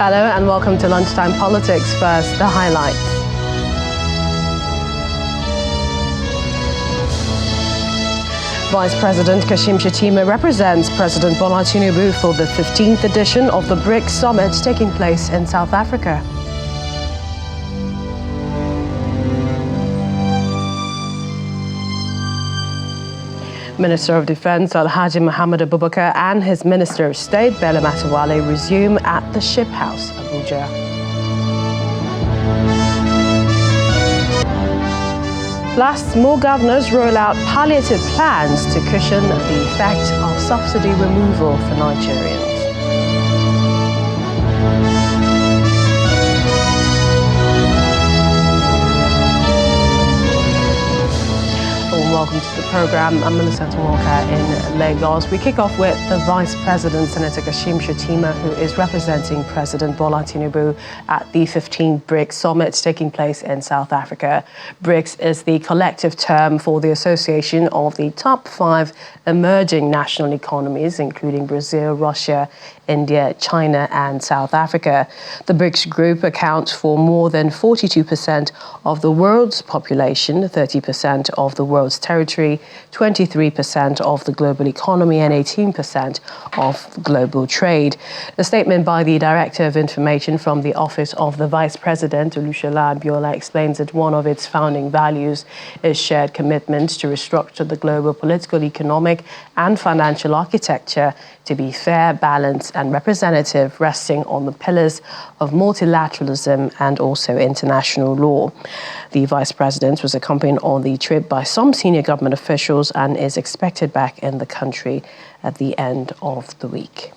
Hello and welcome to Lunchtime Politics. First, the highlights. Vice President Kashim Shettima represents President Bola Tinubu for the 15th edition of the BRICS Summit taking place in South Africa. Minister of Defence Alhaji Muhammad Abubakar and his Minister of State Bello Matawalle resume at the Ship House, Abuja. Plus, more governors roll out palliative plans to cushion the effect of subsidy removal for Nigerians. Welcome to the program. I'm Millicent Walker in Lagos. We kick off with the Vice President, Senator Kashim Shettima, who is representing President Bola Tinubu at the 15th BRICS Summit taking place in South Africa. BRICS is the collective term for the association of the top 5 emerging national economies, including Brazil, Russia, India, China and South Africa. The BRICS group accounts for more than 42% of the world's population, 30% of the world's territory, 23% of the global economy and 18% of global trade. A statement by the Director of Information from the Office of the Vice President, Olusola Abiola, explains that one of its founding values is shared commitment to restructure the global political, economic and financial architecture to be fair, balanced and representative, resting on the pillars of multilateralism and also international law. The Vice President was accompanied on the trip by some senior government officials and is expected back in the country at the end of the week.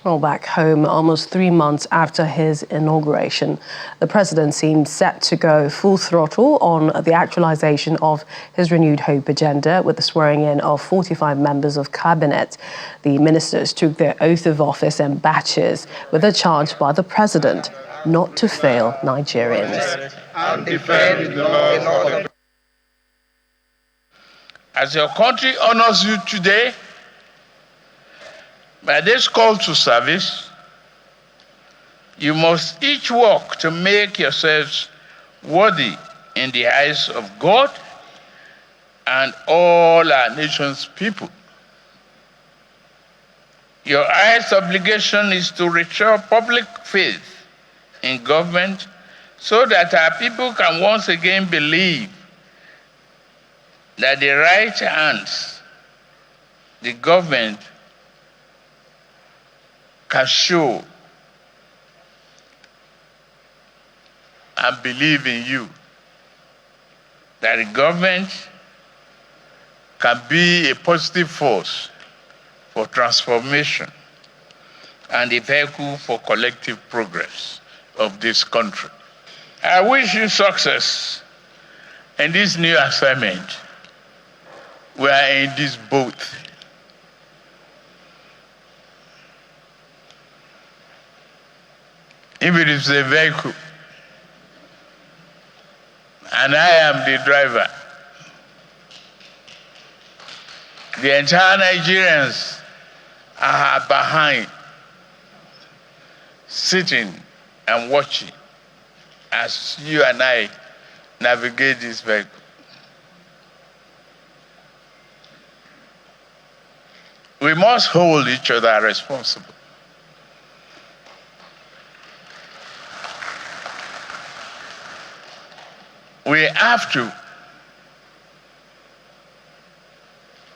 Well, back home, almost 3 months after his inauguration, the president seemed set to go full throttle on the actualization of his renewed hope agenda with the swearing in of 45 members of cabinet. The ministers took their oath of office in batches with a charge by the president not to fail Nigerians. And defend the law and order. As your country honors you today, by this call to service, you must each work to make yourselves worthy in the eyes of God and all our nation's people. Your highest obligation is to restore public faith in government so that our people can once again believe that the right hands, the government, can show and believe in you, that the government can be a positive force for transformation and a vehicle for collective progress of this country. I wish you success in this new assignment. We are in this boat. If it is a vehicle, and I am the driver, the entire Nigerians are behind, sitting and watching as you and I navigate this vehicle. We must hold each other responsible. We have to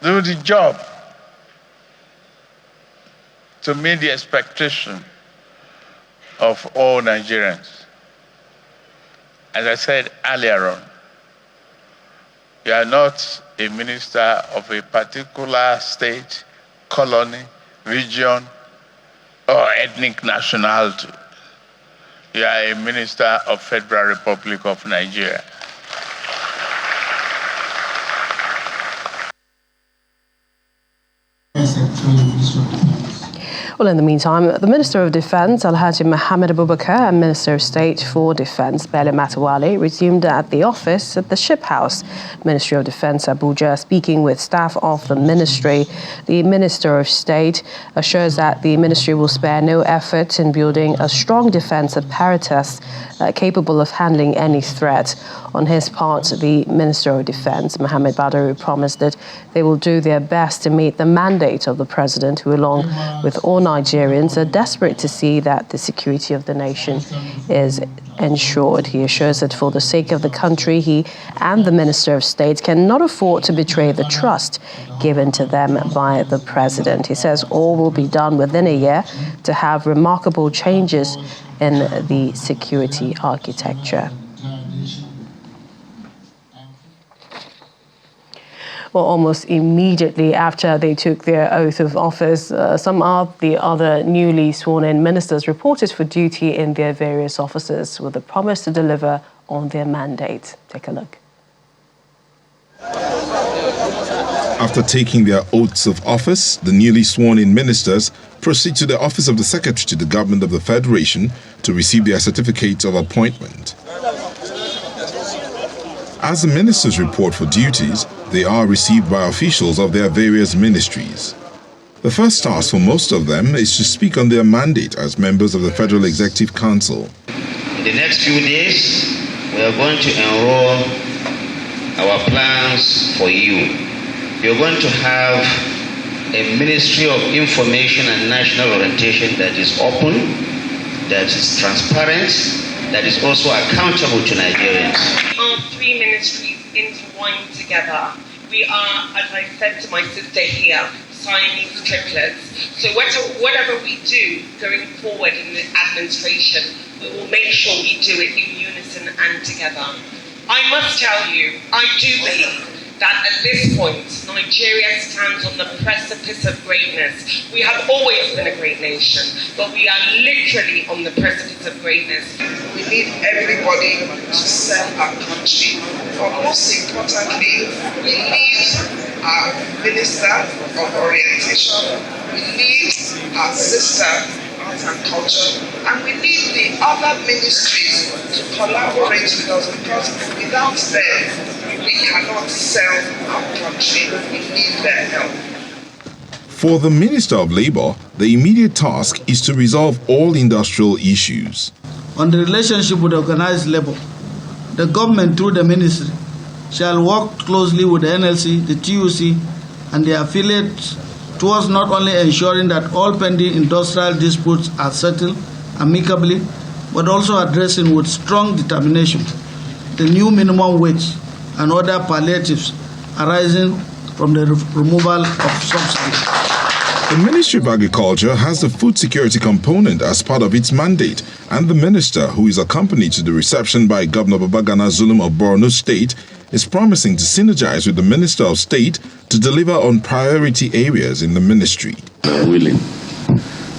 do the job to meet the expectation of all Nigerians. As I said earlier on, you are not a minister of a particular state, colony, region, or ethnic nationality. You are a minister of Federal Republic of Nigeria. Well, in the meantime, the Minister of Defence, Alhaji Mohammed Abubakar, and Minister of State for Defence, Bello Matawalle, resumed at the office at the Ship House, Ministry of Defence, Abuja. Speaking with staff of the ministry, the Minister of State assures that the ministry will spare no effort in building a strong defence apparatus capable of handling any threat. On his part, the Minister of Defence, Mohammed Badaru, promised that they will do their best to meet the mandate of the President, who, along with all Nigerians, are desperate to see that the security of the nation is ensured. He assures that for the sake of the country, he and the Minister of State cannot afford to betray the trust given to them by the President. He says all will be done within a year to have remarkable changes in the security architecture. Well, almost immediately after they took their oath of office, some of the other newly sworn-in ministers reported for duty in their various offices with the promise to deliver on their mandate. Take a look. After taking their oaths of office, the newly sworn-in ministers proceed to the office of the Secretary to the Government of the Federation to receive their certificates of appointment. As the ministers report for duties, they are received by officials of their various ministries. The first task for most of them is to speak on their mandate as members of the Federal Executive Council. In the next few days, we are going to enroll our plans for you. We are going to have a Ministry of Information and National Orientation that is open, that is transparent, that is also accountable to Nigerians. Our three ministries intertwined together. We are, as I said to my sister here, Siamese triplets. So whatever we do going forward in the administration, we will make sure we do it in unison and together. I must tell you, I do believe that at this point, Nigeria stands on the precipice of greatness. We have always been a great nation, but we are literally on the precipice of greatness. We need everybody to serve our country. But most importantly, we need our Minister of Orientation, we need our Sister Art and Culture, and we need the other ministries to collaborate with us, because without them, we cannot serve our country. We need their help. For the Minister of Labour, the immediate task is to resolve all industrial issues. On the relationship with organized labour, the government through the ministry shall work closely with the NLC, the TUC and their affiliates towards not only ensuring that all pending industrial disputes are settled amicably, but also addressing with strong determination the new minimum wage and other palliatives arising from the removal of subsidies. The Ministry of Agriculture has the food security component as part of its mandate, and the minister, who is accompanied to the reception by Governor Babagana Zulum of Kano State, is promising to synergize with the Minister of State to deliver on priority areas in the ministry. We are willing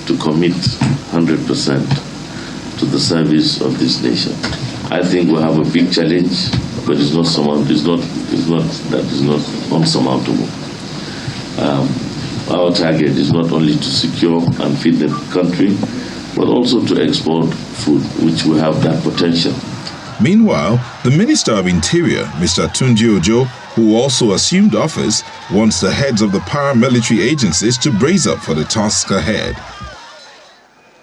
to commit 100% to the service of this nation. I think we have a big challenge, but it's not unsurmountable. Our target is not only to secure and feed the country, but also to export food, which we have that potential. Meanwhile, the Minister of Interior, Mr. Tunji Ojo, who also assumed office, wants the heads of the paramilitary agencies to brace up for the task ahead.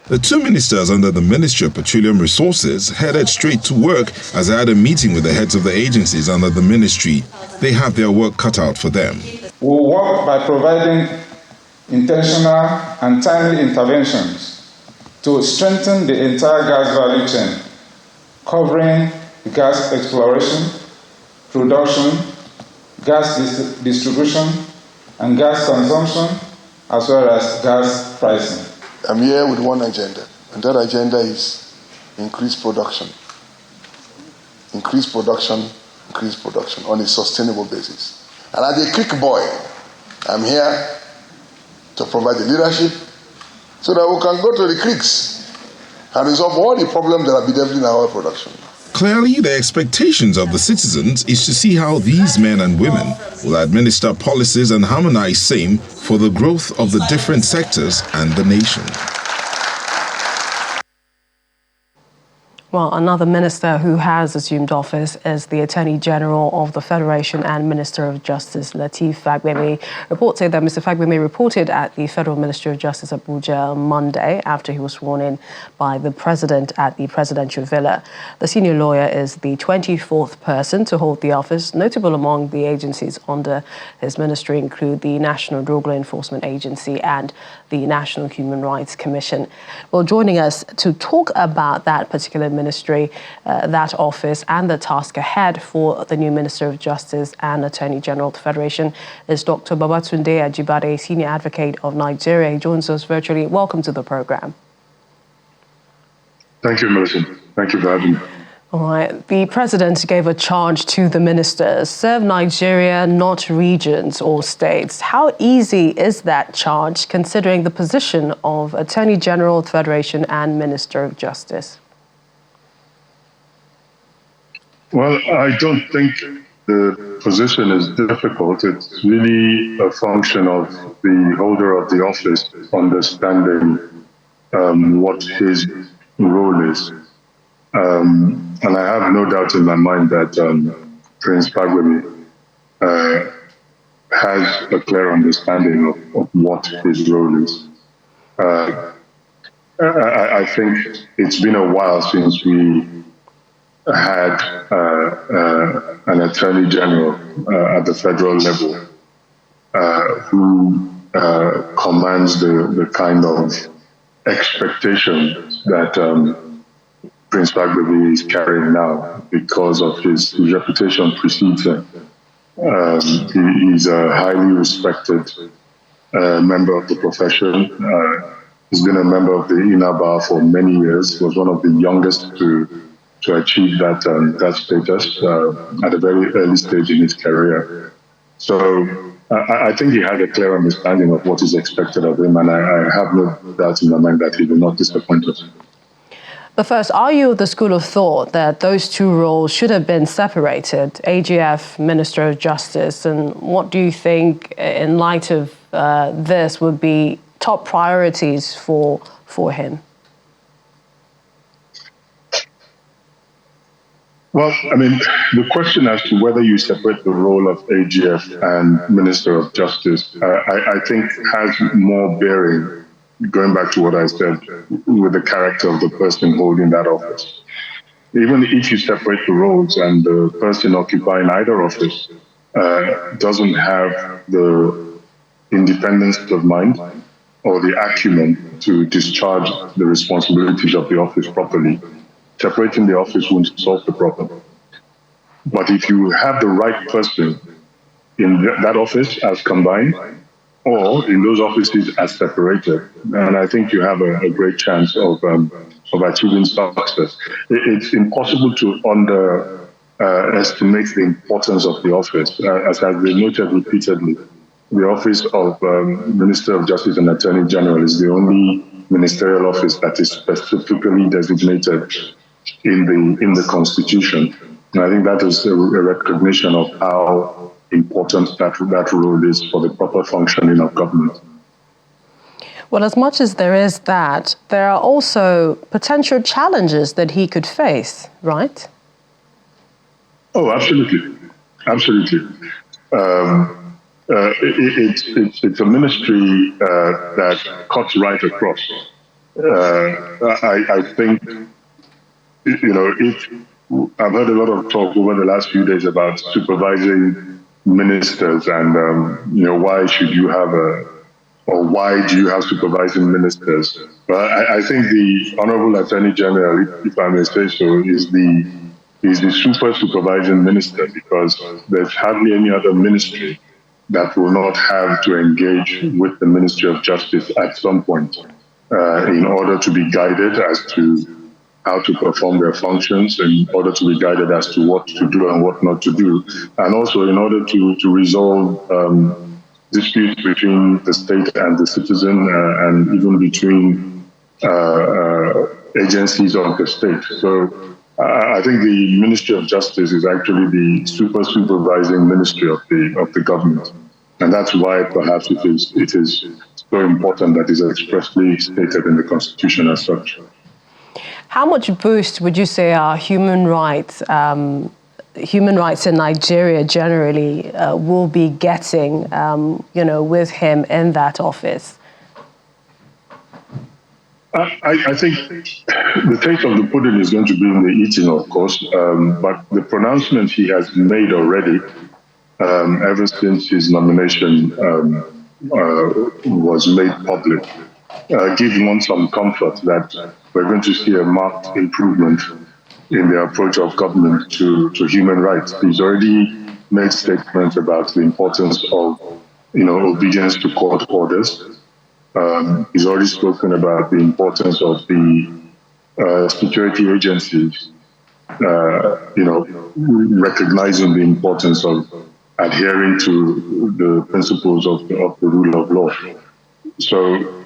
The two ministers under the Ministry of Petroleum Resources headed straight to work as they had a meeting with the heads of the agencies under the ministry. They have their work cut out for them. We will work by providing intentional and timely interventions to strengthen the entire gas value chain, covering gas exploration, production, gas distribution, and gas consumption, as well as gas pricing. I'm here with one agenda, and that agenda is increased production. Increase production on a sustainable basis. And as a quick boy, I'm here to provide the leadership so that we can go to the creeks and resolve all the problems that are bedeviling our production. Clearly, the expectations of the citizens is to see how these men and women will administer policies and harmonize same for the growth of the different sectors and the nation. Well, another minister who has assumed office is the Attorney General of the Federation and Minister of Justice, Lateef Fagbemi. Reports say that Mr. Fagbemi reported at the Federal Ministry of Justice, Abuja, on Monday after he was sworn in by the President at the Presidential Villa. The senior lawyer is the 24th person to hold the office. Notable among the agencies under his ministry include the National Drug Law Enforcement Agency and the National Human Rights Commission. Well, joining us to talk about that particular ministry, that office, and the task ahead for the new Minister of Justice and Attorney General of the Federation is Dr. Babatunde Ajibade, Senior Advocate of Nigeria. He joins us virtually. Welcome to the program. Thank you, Millicent. Thank you for having me. All right. The president gave a charge to the ministers: serve Nigeria, not regions or states. How easy is that charge, considering the position of Attorney General of the Federation and Minister of Justice? Well, I don't think the position is difficult. It's really a function of the holder of the office understanding what his role is. And I have no doubt in my mind that Prince Fagbemi has a clear understanding of what his role is. I think it's been a while since we had an Attorney General at the federal level who commands the kind of expectations that Prince Fagbemi is carrying now because of his reputation precedes him. He's a highly respected member of the profession. He's been a member of the inner bar for many years. He was one of the youngest to achieve that status at a very early stage in his career. So I think he has a clear understanding of what is expected of him, and I have no doubt in my mind that he will not disappoint us. But first, are you of the school of thought that those two roles should have been separated, AGF, Minister of Justice, and what do you think, in light of this, would be top priorities for him? Well, I mean, the question as to whether you separate the role of AGF and Minister of Justice, I think has more bearing, going back to what I said, with the character of the person holding that office. Even if you separate the roles and the person occupying either office doesn't have the independence of mind or the acumen to discharge the responsibilities of the office properly, separating the office won't solve the problem. But if you have the right person in that office as combined, or in those offices as separated, and I think you have a great chance of achieving success. It's impossible to underestimate the importance of the office. As has been noted repeatedly, the office of Minister of Justice and Attorney General is the only ministerial office that is specifically designated in the Constitution. And I think that is a recognition of how important that role is for the proper functioning of government. Well, as much as there is that, there are also potential challenges that he could face, right? Oh, absolutely. Absolutely. It's a ministry that cuts right across. I think, if I've heard a lot of talk over the last few days about supervising ministers and, why should you have or why do you have supervising ministers? But I think the Honorable Attorney General, if I may say so, is the super supervising minister, because there's hardly any other ministry that will not have to engage with the Ministry of Justice at some point in order to be guided as to how to perform their functions, in order to be guided as to what to do and what not to do, and also in order to resolve disputes between the state and the citizen, and even between agencies of the state. So I think the Ministry of Justice is actually the supervising ministry of the government, and that's why perhaps it is so important that it's expressly stated in the Constitution as such. How much boost would you say are human rights in Nigeria generally will be getting, with him in that office? I think the taste of the pudding is going to be in the eating, of course, but the pronouncement he has made already, ever since his nomination was made public, gives one some comfort that we're going to see a marked improvement in the approach of government to human rights. He's already made statements about the importance of, obedience to court orders. He's already spoken about the importance of the security agencies, recognizing the importance of adhering to the principles of the rule of law. So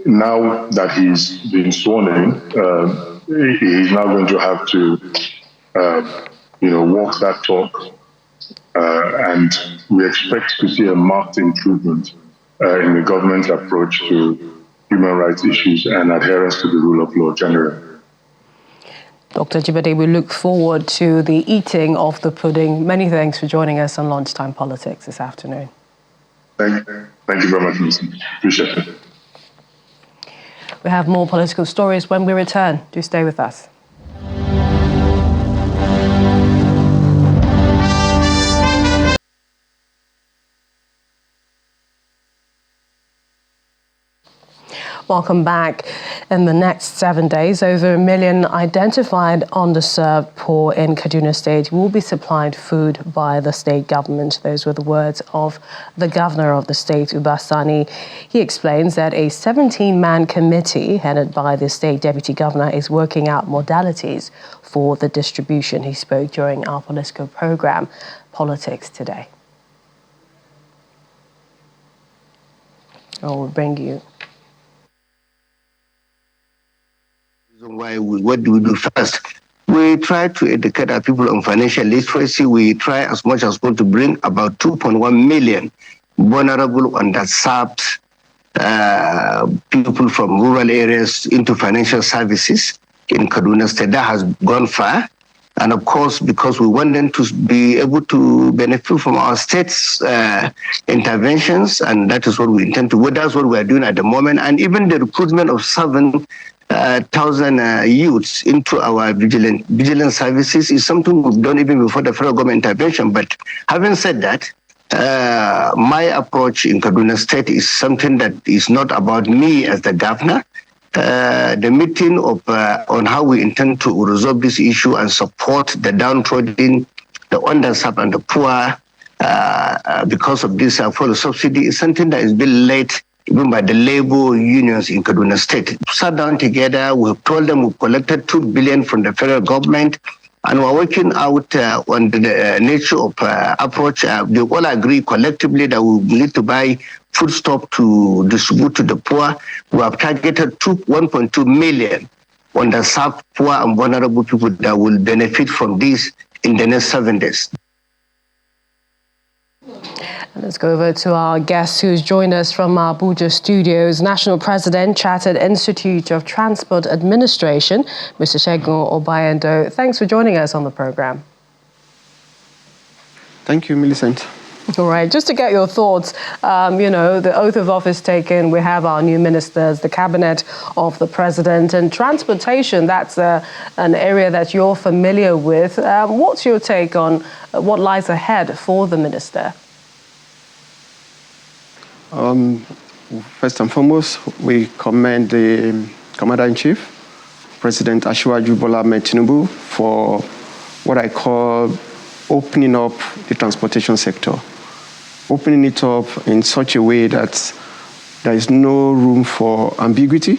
now that he's been sworn in, he's now going to have to, walk that talk, and we expect to see a marked improvement in the government's approach to human rights issues and adherence to the rule of law generally. Dr. Jibade, we look forward to the eating of the pudding. Many thanks for joining us on Lunchtime Politics this afternoon. Thank you very much, Mr. Appreciate it. We have more political stories when we return. Do stay with us. Welcome back. In the next 7 days, over 1 million identified underserved poor in Kano State will be supplied food by the state government. Those were the words of the governor of the state, Ubasani. He explains that a 17-man committee headed by the state deputy governor is working out modalities for the distribution. He spoke during our political program, Politics Today. I will bring you. What do we do first? We try to educate our people on financial literacy. We try as much as possible to bring about 2.1 million vulnerable, underserved people from rural areas into financial services in Kano State. That has gone far. And of course, because we want them to be able to benefit from our state's interventions, and that is what we intend to do. That's what we are doing at the moment. And even the recruitment of 7,000 youths into our vigilance services is something we've done even before the federal government intervention. But having said that, my approach in Kano State is something that is not about me as the governor. The meeting on how we intend to resolve this issue and support the downtrodden, the underserved and the poor because of this fuel subsidy is something that is being led even by the labor unions in Kano State. We sat down together, we have told them we've collected 2 billion from the federal government, and we're working out on the nature of approach. They all agree collectively that we need to buy foodstuff to distribute to the poor. We have targeted 1.2 million underserved, poor and vulnerable people that will benefit from this in the next 7 days. Let's go over to our guest who's joined us from our Abuja studios, National President, Chartered Institute of Transport Administration, Mr. Sego Obayando. Thanks for joining us on the program. Thank you, Millicent. All right, just to get your thoughts, the oath of office taken, we have our new ministers, the cabinet of the president, and transportation, that's an area that you're familiar with. What's your take on what lies ahead for the minister? First and foremost, we commend the Commander-in-Chief, President Asiwaju Bola Ahmed Tinubu, for what I call opening up the transportation sector. Opening it up in such a way that there is no room for ambiguity.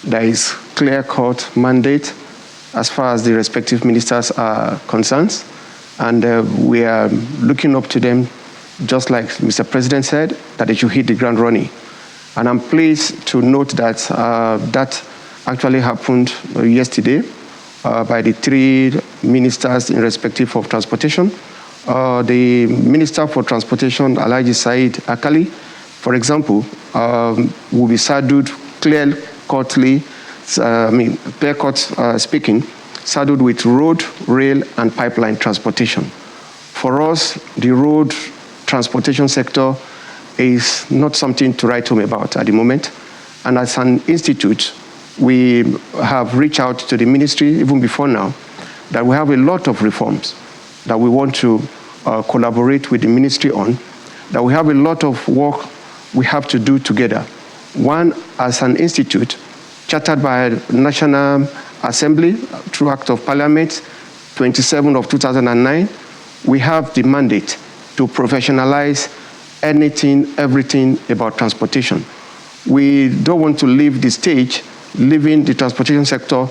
There is clear-cut mandate as far as the respective ministers are concerned. And we are looking up to them, just like Mr. President said, that they should hit the ground running. And I'm pleased to note that that actually happened yesterday by the three ministers in respective of transportation. The Minister for Transportation, Alhaji Said Akali, for example, will be saddled clear-cut speaking, saddled with road, rail, and pipeline transportation. For us, the road transportation sector is not something to write home about at the moment. And as an institute, we have reached out to the ministry, even before now, that we have a lot of reforms that we want to collaborate with the ministry on, that we have a lot of work we have to do together. One, as an institute, chartered by National Assembly through Act of Parliament 27 of 2009, we have the mandate to professionalize anything, everything about transportation. We don't want to leave the stage, leaving the transportation sector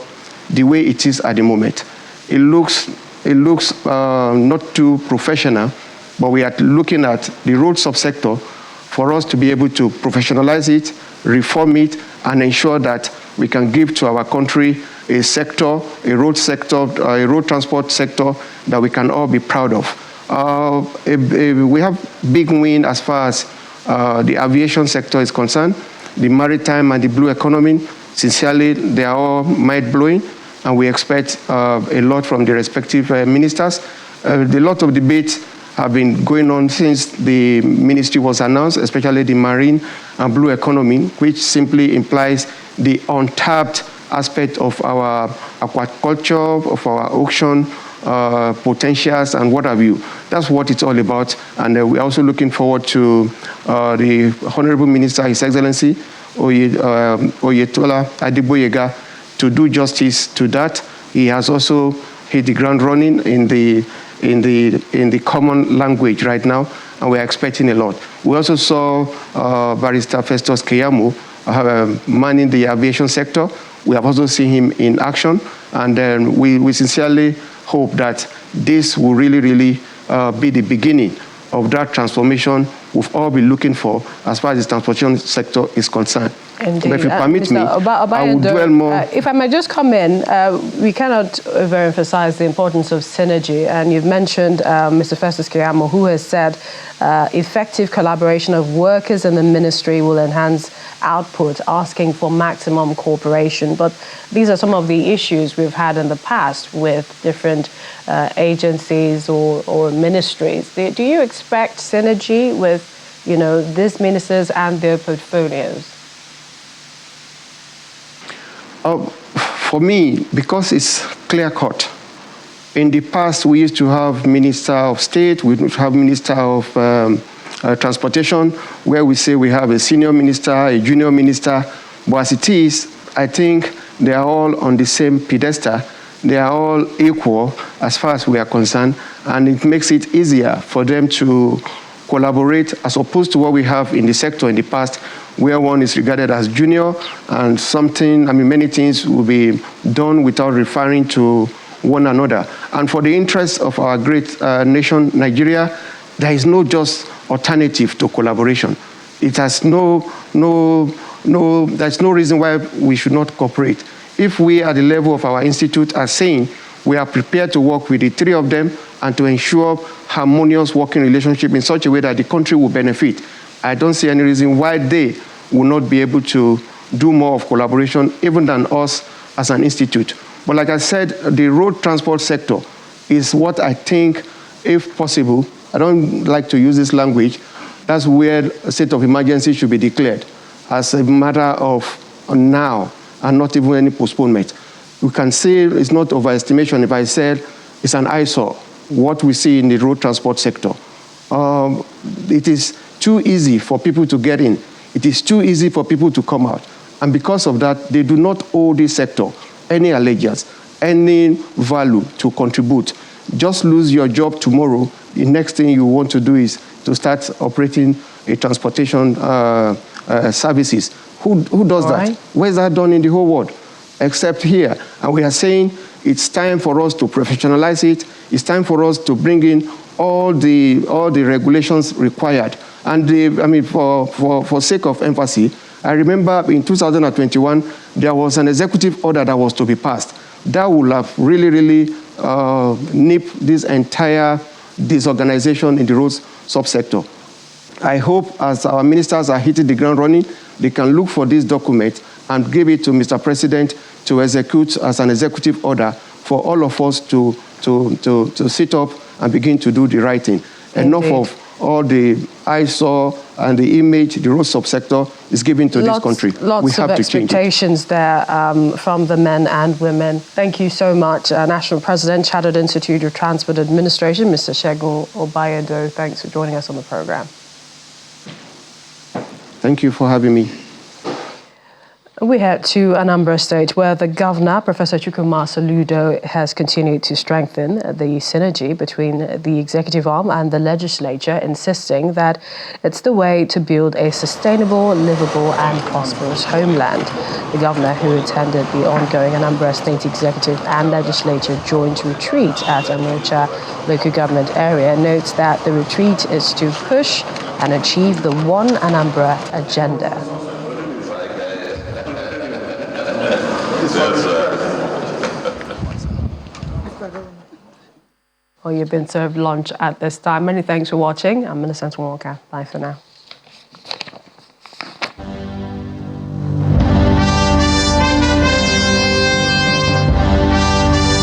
the way it is at the moment. It looks not too professional, but we are looking at the road subsector for us to be able to professionalize it, reform it, and ensure that we can give to our country a sector, a road transport sector that we can all be proud of. We have big win as far as the aviation sector is concerned. The maritime and the blue economy, sincerely, they are all mind-blowing, and we expect a lot from the respective ministers. A lot of debates have been going on since the ministry was announced, especially the marine and blue economy, which simply implies the untapped aspect of our aquaculture, of our ocean potentials, and what have you. That's what it's all about. And we're also looking forward to the Honorable Minister, His Excellency, Oyetola Adegboyega, to do justice to that. He has also hit the ground running in the common language right now, and we're expecting a lot. We also saw Barrister Festus Keyamo manning the aviation sector. We have also seen him in action, and we sincerely hope that this will really be the beginning of that transformation we've all been looking for as far as the transportation sector is concerned. Indeed. But if you permit me, Obayando, I will dwell more. If I may just come in, we cannot overemphasize the importance of synergy. And you've mentioned Mr. Festus Keyamo, who has said effective collaboration of workers in the ministry will enhance output, asking for maximum cooperation. But these are some of the issues we've had in the past with different agencies or ministries. Do you expect synergy with, these ministers and their portfolios? For me, because it's clear-cut. In the past, we used to have Minister of State, we used to have Minister of Transportation, where we say we have a senior minister, a junior minister. But as it is, I think they are all on the same pedestal. They are all equal as far as we are concerned, and it makes it easier for them to collaborate as opposed to what we have in the sector in the past, where one is regarded as junior and many things will be done without referring to one another. And for the interest of our great nation, Nigeria, there is no just alternative to collaboration. It has there's no reason why we should not cooperate. If we at the level of our institute are saying we are prepared to work with the three of them and to ensure harmonious working relationship in such a way that the country will benefit, I don't see any reason why they will not be able to do more of collaboration, even than us as an institute. But like I said, the road transport sector is what I think, if possible, I don't like to use this language, that's where a state of emergency should be declared as a matter of now and not even any postponement. We can say it's not overestimation if I said it's an eyesore, what we see in the road transport sector. It is too easy for people to get in. It is too easy for people to come out. And because of that, they do not owe this sector any allegiance, any value to contribute. Just lose your job tomorrow. The next thing you want to do is to start operating a transportation services. Who does that? Where is that done in the whole world? Except here. And we are saying it's time for us to professionalize it. It's time for us to bring in all the regulations required. And for sake of emphasis, I remember in 2021, there was an executive order that was to be passed that will have really nipped this entire disorganization in the roads subsector. I hope as our ministers are hitting the ground running, they can look for this document and give it to Mr. President to execute as an executive order for all of us to sit up and begin to do the right thing. Enough of all the eyesore and the image the road subsector is giving to this country. Lots of expectations there from the men and women. Thank you so much, National President, Chartered Institute of Transport Administration, Mr. Sego Obayando. Thanks for joining us on the program. Thank you for having me. We head to Anambra State, where the governor, Professor Chukwuma Soludo, has continued to strengthen the synergy between the executive arm and the legislature, insisting that it's the way to build a sustainable, livable and prosperous homeland. The governor, who attended the ongoing Anambra State Executive and Legislature joint retreat at Amocha local government area, notes that the retreat is to push and achieve the One Anambra agenda. Well, you've been served lunch at this time. Many thanks for watching. I'm Millicent Walker. Bye for now.